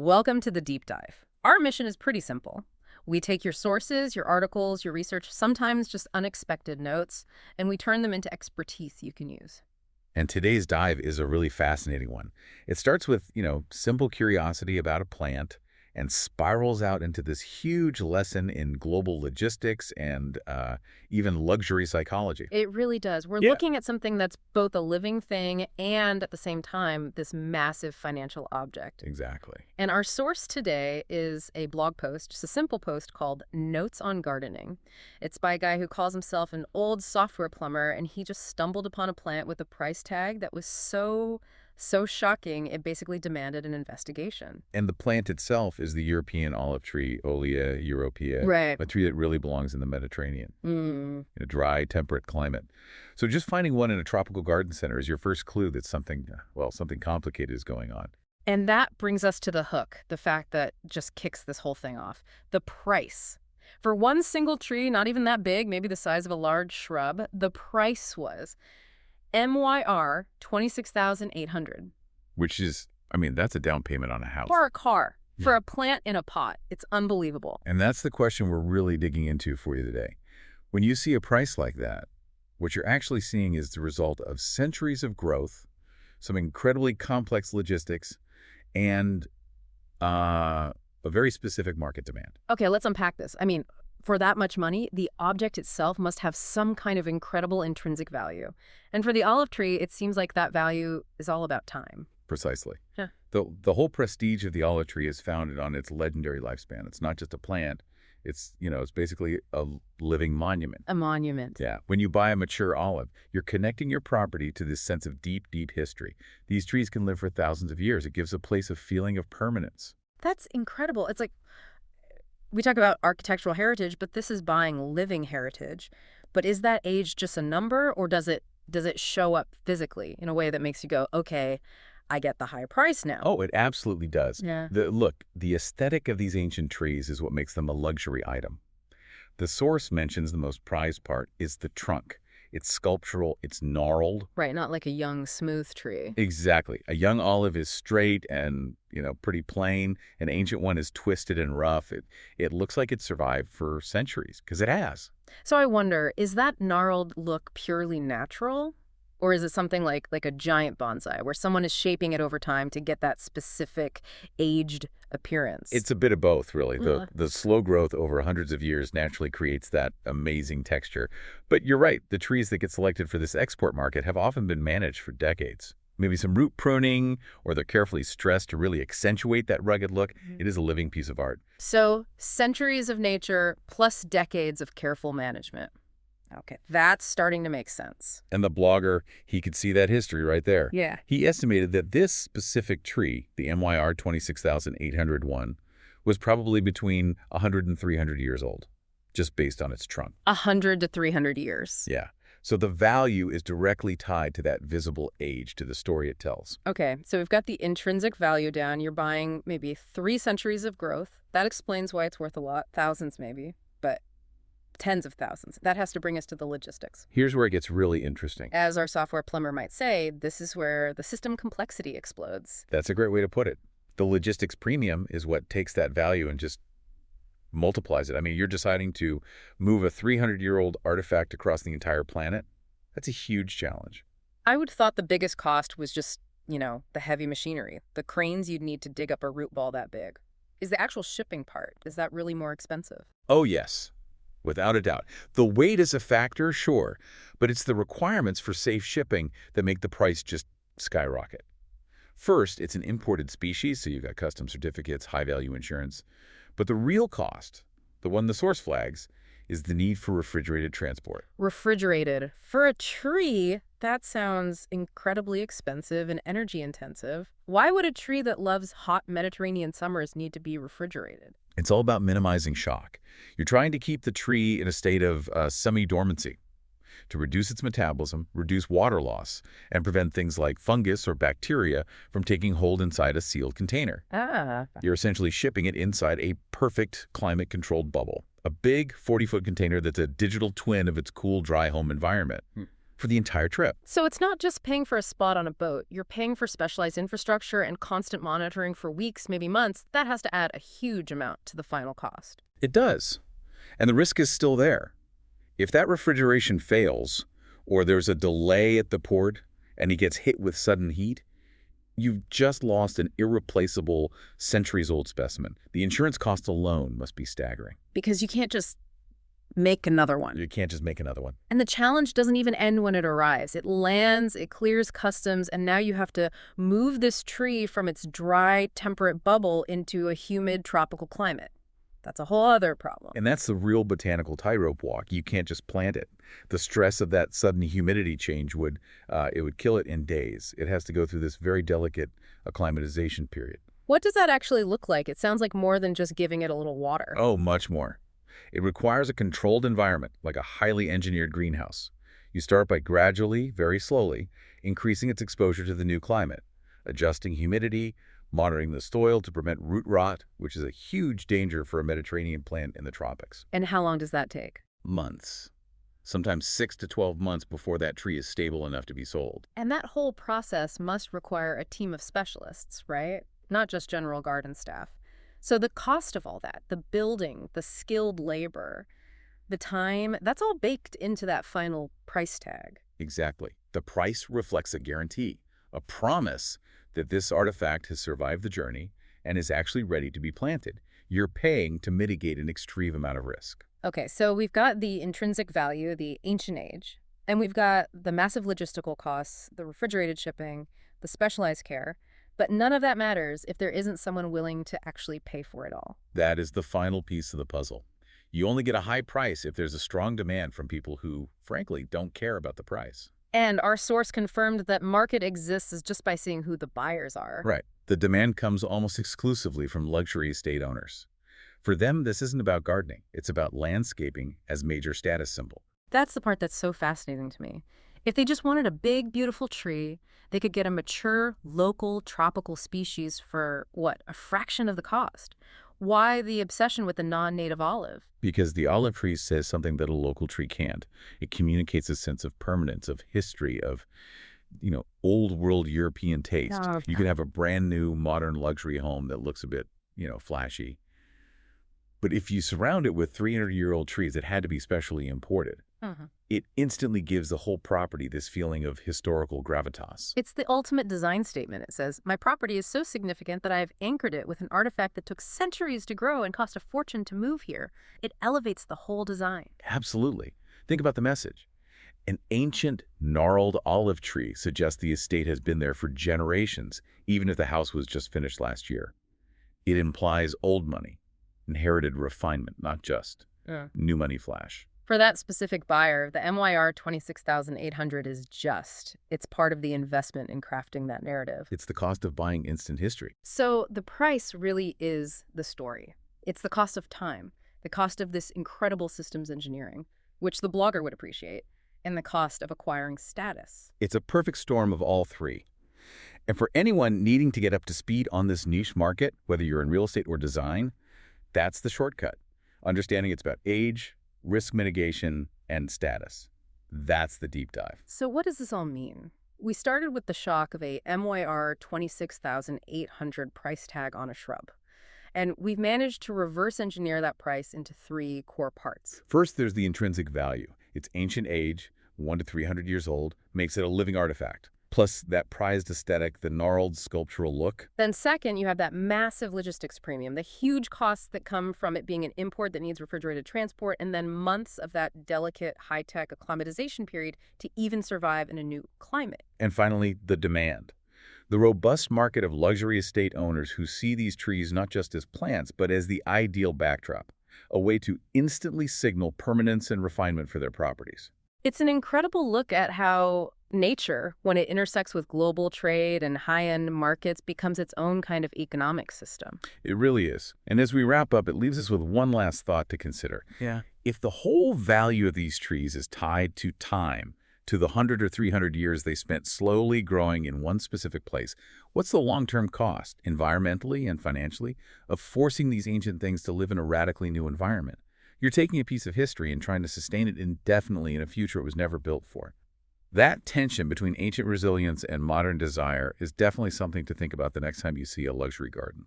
Welcome to the deep dive. Our mission is pretty simple. We take your sources, your articles, your research, sometimes just unexpected notes, and we turn them into expertise you can use. And today's dive is a really fascinating one. It starts with, simple curiosity about a plant and spirals out into this huge lesson in global logistics and even luxury psychology. It really does. We're Yeah. looking at something that's both a living thing and, at the same time, this massive financial object. Exactly. And our source today is a blog post, just a simple post called Notes on Gardening. It's by a guy who calls himself an old software plumber, and he just stumbled upon a plant with a price tag that was so shocking, it basically demanded an investigation. And the plant itself is the European olive tree, Olea europaea, Right. a tree that really belongs in the Mediterranean, Mm. in a dry, temperate climate. So just finding one in a tropical garden center is your first clue that something complicated is going on. And that brings us to the hook, the fact that just kicks this whole thing off. The price. For one single tree, not even that big, maybe the size of a large shrub, the price was MYR 26,800 Which is, that's a down payment on a house. for a car, for Yeah. a plant in a pot. It's unbelievable. And that's the question we're really digging into for you today. When you see a price like that, what you're actually seeing is the result of centuries of growth, some incredibly complex logistics, and a very specific market demand. Okay, let's unpack this. For that much money, the object itself must have some kind of incredible intrinsic value. And for the olive tree, it seems like that value is all about time. Precisely. Yeah. The whole prestige of the olive tree is founded on its legendary lifespan. It's not just a plant. It's basically a living monument. A monument. Yeah. When you buy a mature olive, you're connecting your property to this sense of deep, deep history. These trees can live for thousands of years. It gives a place a feeling of permanence. That's incredible. It's like we talk about architectural heritage, but this is buying living heritage. But is that age just a number, or does it show up physically in a way that makes you go, okay, I get the high price now? Oh, it absolutely does. Yeah. The aesthetic of these ancient trees is what makes them a luxury item. The source mentions the most prized part is the trunk. It's sculptural, it's gnarled. Right, not like a young, smooth tree. Exactly. A young olive is straight and, pretty plain. An ancient one is twisted and rough. It looks like it survived for centuries, because it has. So I wonder, is that gnarled look purely natural? Or is it something like a giant bonsai, where someone is shaping it over time to get that specific aged appearance? It's a bit of both, really. Ugh. The slow growth over hundreds of years naturally creates that amazing texture. But you're right, the trees that get selected for this export market have often been managed for decades. Maybe some root pruning, or they're carefully stressed to really accentuate that rugged look. It is a living piece of art. So centuries of nature plus decades of careful management. Okay, that's starting to make sense. And the blogger, he could see that history right there. Yeah. He estimated that this specific tree, the MYR 26,801, was probably between 100 and 300 years old, just based on its trunk. 100 to 300 years. Yeah. So the value is directly tied to that visible age, to the story it tells. Okay, so we've got the intrinsic value down. You're buying maybe 3 centuries of growth. That explains why it's worth a lot, thousands maybe, but tens of thousands. That has to bring us to the logistics. Here's where it gets really interesting. As our software plumber might say, this is where the system complexity explodes. That's a great way to put it. The logistics premium is what takes that value and just multiplies it. You're deciding to move a 300-year-old artifact across the entire planet. That's a huge challenge. I would have thought the biggest cost was just, the heavy machinery, the cranes you'd need to dig up a root ball that big. Is the actual shipping part, is that really more expensive? Oh, yes. Without a doubt. The weight is a factor, sure, but it's the requirements for safe shipping that make the price just skyrocket. First, it's an imported species, so you've got customs certificates, high-value insurance. But the real cost, the one the source flags, is the need for refrigerated transport. Refrigerated. For a tree, that sounds incredibly expensive and energy intensive. Why would a tree that loves hot Mediterranean summers need to be refrigerated? It's all about minimizing shock. You're trying to keep the tree in a state of semi-dormancy to reduce its metabolism, reduce water loss, and prevent things like fungus or bacteria from taking hold inside a sealed container. You're essentially shipping it inside a perfect climate-controlled bubble, a big 40-foot container that's a digital twin of its cool, dry home environment. for the entire trip. So it's not just paying for a spot on a boat. You're paying for specialized infrastructure and constant monitoring for weeks, maybe months. That has to add a huge amount to the final cost. It does. And the risk is still there. If that refrigeration fails, or there's a delay at the port and he gets hit with sudden heat, you've just lost an irreplaceable centuries-old specimen. The insurance cost alone must be staggering. Because you can't just make another one. You can't just make another one. And the challenge doesn't even end when it arrives. It lands, it clears customs, and now you have to move this tree from its dry, temperate bubble into a humid tropical climate. That's a whole other problem. And that's the real botanical tightrope walk. You can't just plant it. The stress of that sudden humidity change would kill it in days. It has to go through this very delicate acclimatization period. What does that actually look like? It sounds like more than just giving it a little water. Oh, much more. It requires a controlled environment, like a highly engineered greenhouse. You start by gradually, very slowly, increasing its exposure to the new climate, adjusting humidity, monitoring the soil to prevent root rot, which is a huge danger for a Mediterranean plant in the tropics. And how long does that take? Months. Sometimes 6 to 12 months before that tree is stable enough to be sold. And that whole process must require a team of specialists, right? Not just general garden staff. So the cost of all that, the building, the skilled labor, the time, that's all baked into that final price tag. Exactly. The price reflects a guarantee, a promise that this artifact has survived the journey and is actually ready to be planted. You're paying to mitigate an extreme amount of risk. Okay, so we've got the intrinsic value, the ancient age, and we've got the massive logistical costs, the refrigerated shipping, the specialized care, but none of that matters if there isn't someone willing to actually pay for it all. That is the final piece of the puzzle. You only get a high price if there's a strong demand from people who, frankly, don't care about the price. And our source confirmed that market exists just by seeing who the buyers are. Right. The demand comes almost exclusively from luxury estate owners. For them, this isn't about gardening. It's about landscaping as major status symbol. That's the part that's so fascinating to me. If they just wanted a big, beautiful tree, they could get a mature, local, tropical species for, what, a fraction of the cost. Why the obsession with the non-native olive? Because the olive tree says something that a local tree can't. It communicates a sense of permanence, of history, of, old world European taste. Oh, You could have a brand new modern luxury home that looks a bit, flashy. But if you surround it with 300-year-old trees that had to be specially imported, it instantly gives the whole property this feeling of historical gravitas. It's the ultimate design statement. It says, my property is so significant that I have anchored it with an artifact that took centuries to grow and cost a fortune to move here. It elevates the whole design. Absolutely. Think about the message. An ancient, gnarled olive tree suggests the estate has been there for generations, even if the house was just finished last year. It implies old money, inherited refinement, not just new money flash. For that specific buyer, the MYR 26,800 is just. It's part of the investment in crafting that narrative. It's the cost of buying instant history. So the price really is the story. It's the cost of time, the cost of this incredible systems engineering, which the blogger would appreciate, and the cost of acquiring status. It's a perfect storm of all three. And for anyone needing to get up to speed on this niche market, whether you're in real estate or design, that's the shortcut. Understanding it's about age, risk mitigation, and status. That's the deep dive. So what does this all mean? We started with the shock of a MYR 26,800 price tag on a shrub. And we've managed to reverse engineer that price into three core parts. First, there's the intrinsic value. Its ancient age, 1 to 300 years old, makes it a living artifact. Plus that prized aesthetic, the gnarled sculptural look. Then second, you have that massive logistics premium, the huge costs that come from it being an import that needs refrigerated transport, and then months of that delicate, high-tech acclimatization period to even survive in a new climate. And finally, the demand. The robust market of luxury estate owners who see these trees not just as plants, but as the ideal backdrop, a way to instantly signal permanence and refinement for their properties. It's an incredible look at how nature, when it intersects with global trade and high-end markets, becomes its own kind of economic system. It really is. And as we wrap up, it leaves us with one last thought to consider. If the whole value of these trees is tied to time, to the 100 or 300 years they spent slowly growing in one specific place, what's the long-term cost, environmentally and financially, of forcing these ancient things to live in a radically new environment? You're taking a piece of history and trying to sustain it indefinitely in a future it was never built for. That tension between ancient resilience and modern desire is definitely something to think about the next time you see a luxury garden.